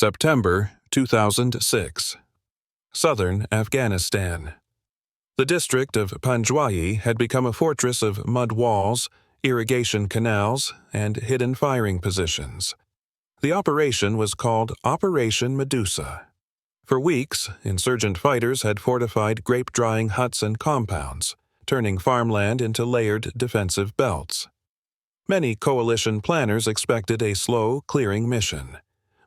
September 2006. Southern Afghanistan. The district of Panjwayi had become a fortress of mud walls, irrigation canals, and hidden firing positions. The operation was called Operation Medusa. For weeks, insurgent fighters had fortified grape-drying huts and compounds, turning farmland into layered defensive belts. Many coalition planners expected a slow, clearing mission.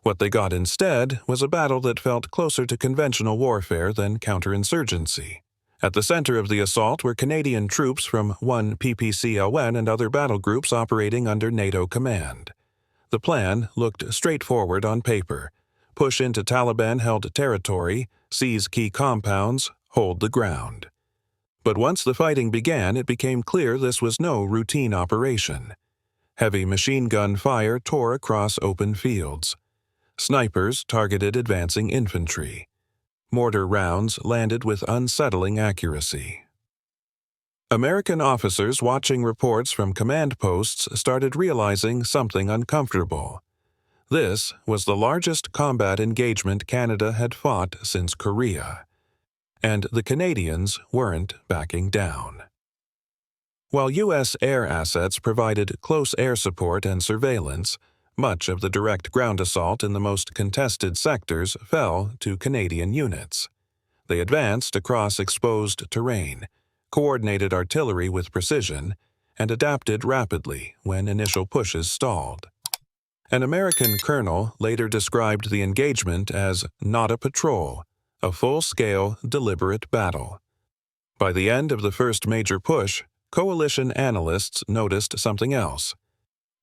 What they got instead was a battle that felt closer to conventional warfare than counterinsurgency. At the center of the assault were Canadian troops from 1 PPCLN and other battle groups operating under NATO command. The plan looked straightforward on paper: push into Taliban-held territory, seize key compounds, hold the ground. But once the fighting began, it became clear this was no routine operation. Heavy machine gun fire tore across open fields. Snipers targeted advancing infantry. Mortar rounds landed with unsettling accuracy. American officers watching reports from command posts started realizing something uncomfortable. This was the largest combat engagement Canada had fought since Korea, and the Canadians weren't backing down. While U.S. air assets provided close air support and surveillance, much of the direct ground assault in the most contested sectors fell to Canadian units. They advanced across exposed terrain, coordinated artillery with precision, and adapted rapidly when initial pushes stalled. An American colonel later described the engagement as not a patrol, a full-scale, deliberate battle. By the end of the first major push, coalition analysts noticed something else.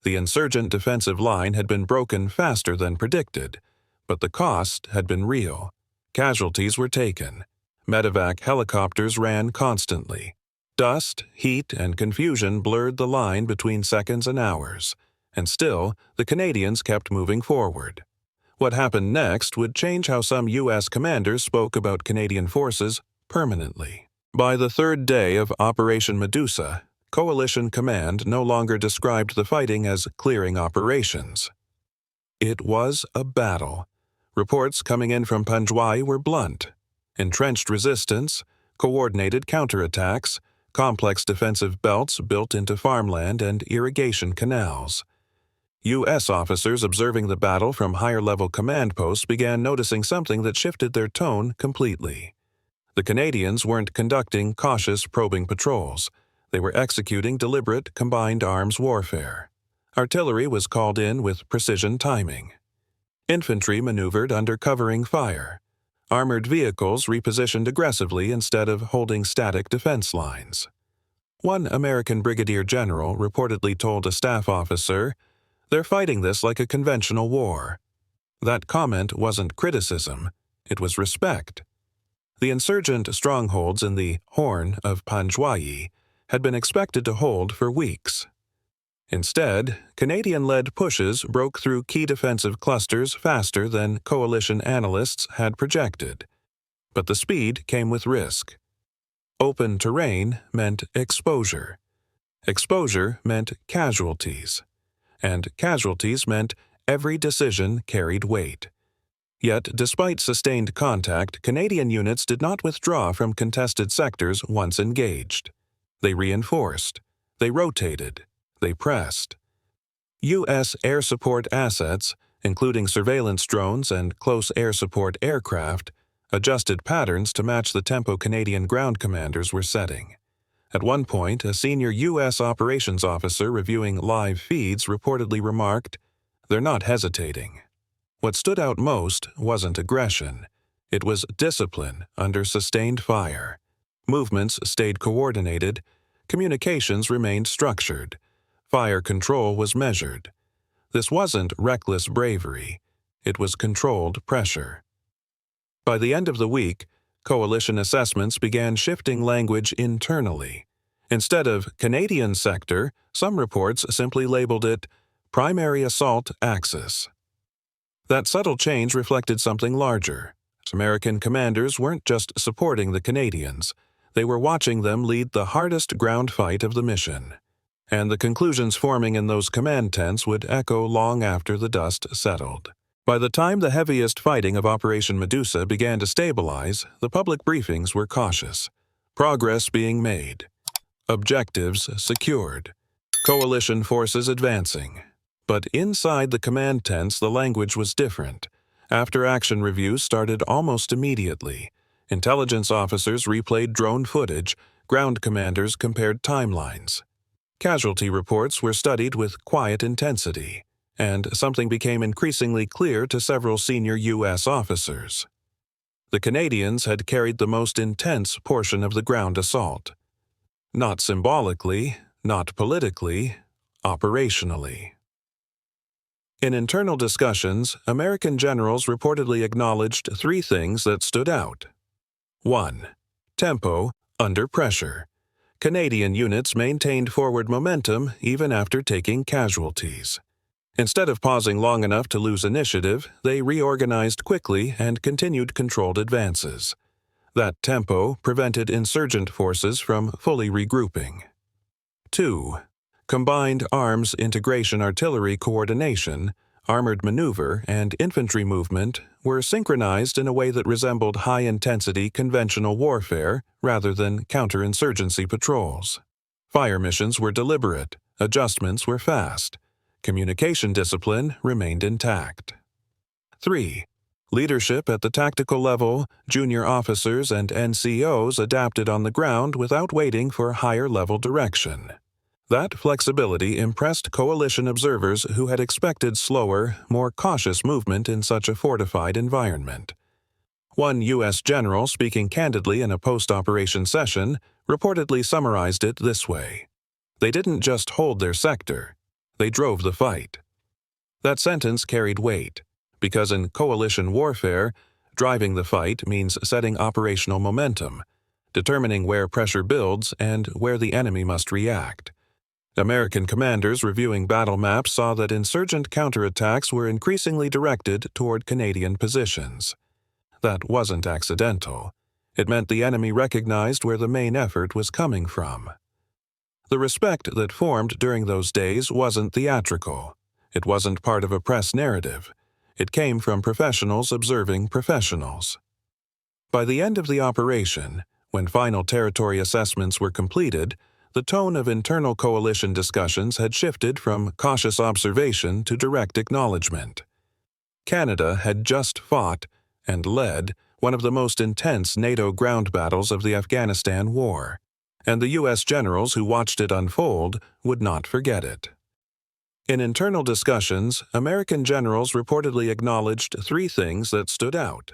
The insurgent defensive line had been broken faster than predicted, but the cost had been real. Casualties were taken. Medevac helicopters ran constantly. Dust, heat, and confusion blurred the line between seconds and hours, and still, the Canadians kept moving forward. What happened next would change how some U.S. commanders spoke about Canadian forces permanently. By the third day of Operation Medusa, Coalition Command no longer described the fighting as clearing operations. It was a battle. Reports coming in from Panjwayi were blunt. Entrenched resistance, coordinated counterattacks, complex defensive belts built into farmland and irrigation canals. U.S. officers observing the battle from higher-level command posts began noticing something that shifted their tone completely. The Canadians weren't conducting cautious, probing patrols. They were executing deliberate, combined arms warfare. Artillery was called in with precision timing. Infantry maneuvered under covering fire. Armored vehicles repositioned aggressively instead of holding static defense lines. One American brigadier general reportedly told a staff officer, "They're fighting this like a conventional war." That comment wasn't criticism, it was respect. The insurgent strongholds in the Horn of Panjwayi had been expected to hold for weeks. Instead, Canadian-led pushes broke through key defensive clusters faster than coalition analysts had projected. But the speed came with risk. Open terrain meant exposure. Exposure meant casualties. And casualties meant every decision carried weight. Yet, despite sustained contact, Canadian units did not withdraw from contested sectors once engaged. They reinforced. They rotated. They pressed. U.S. air support assets, including surveillance drones and close air support aircraft, adjusted patterns to match the tempo Canadian ground commanders were setting. At one point, a senior U.S. operations officer reviewing live feeds reportedly remarked, "They're not hesitating." What stood out most wasn't aggression. It was discipline under sustained fire. Movements stayed coordinated. Communications remained structured. Fire control was measured. This wasn't reckless bravery. It was controlled pressure. By the end of the week, coalition assessments began shifting language internally. Instead of Canadian sector, some reports simply labeled it primary assault axis. That subtle change reflected something larger. American commanders weren't just supporting the Canadians. They were watching them lead the hardest ground fight of the mission. And the conclusions forming in those command tents would echo long after the dust settled. By the time the heaviest fighting of Operation Medusa began to stabilize, the public briefings were cautious. Progress being made. Objectives secured. Coalition forces advancing. But inside the command tents, the language was different. After-action reviews started almost immediately. Intelligence officers replayed drone footage, ground commanders compared timelines. Casualty reports were studied with quiet intensity, and something became increasingly clear to several senior U.S. officers. The Canadians had carried the most intense portion of the ground assault. Not symbolically, not politically, operationally. In internal discussions, American generals reportedly acknowledged three things that stood out. 1. Tempo, under pressure. Canadian units maintained forward momentum even after taking casualties. Instead of pausing long enough to lose initiative, they reorganized quickly and continued controlled advances. That tempo prevented insurgent forces from fully regrouping. 2. Combined arms integration, artillery coordination, armored maneuver, and infantry movement were synchronized in a way that resembled high-intensity conventional warfare rather than counterinsurgency patrols. Fire missions were deliberate, adjustments were fast. Communication discipline remained intact. 3. Leadership at the tactical level, junior officers and NCOs adapted on the ground without waiting for higher-level direction. That flexibility impressed coalition observers who had expected slower, more cautious movement in such a fortified environment. One U.S. general, speaking candidly in a post-operation session, reportedly summarized it this way: "They didn't just hold their sector, they drove the fight." That sentence carried weight, because in coalition warfare, driving the fight means setting operational momentum, determining where pressure builds and where the enemy must react. American commanders reviewing battle maps saw that insurgent counterattacks were increasingly directed toward Canadian positions. That wasn't accidental. It meant the enemy recognized where the main effort was coming from. The respect that formed during those days wasn't theatrical. It wasn't part of a press narrative. It came from professionals observing professionals. By the end of the operation, when final territory assessments were completed, the tone of internal coalition discussions had shifted from cautious observation to direct acknowledgement. Canada had just fought and led one of the most intense NATO ground battles of the Afghanistan War, and the U.S. generals who watched it unfold would not forget it. In internal discussions, American generals reportedly acknowledged three things that stood out.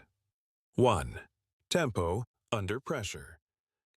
1. Tempo, under pressure.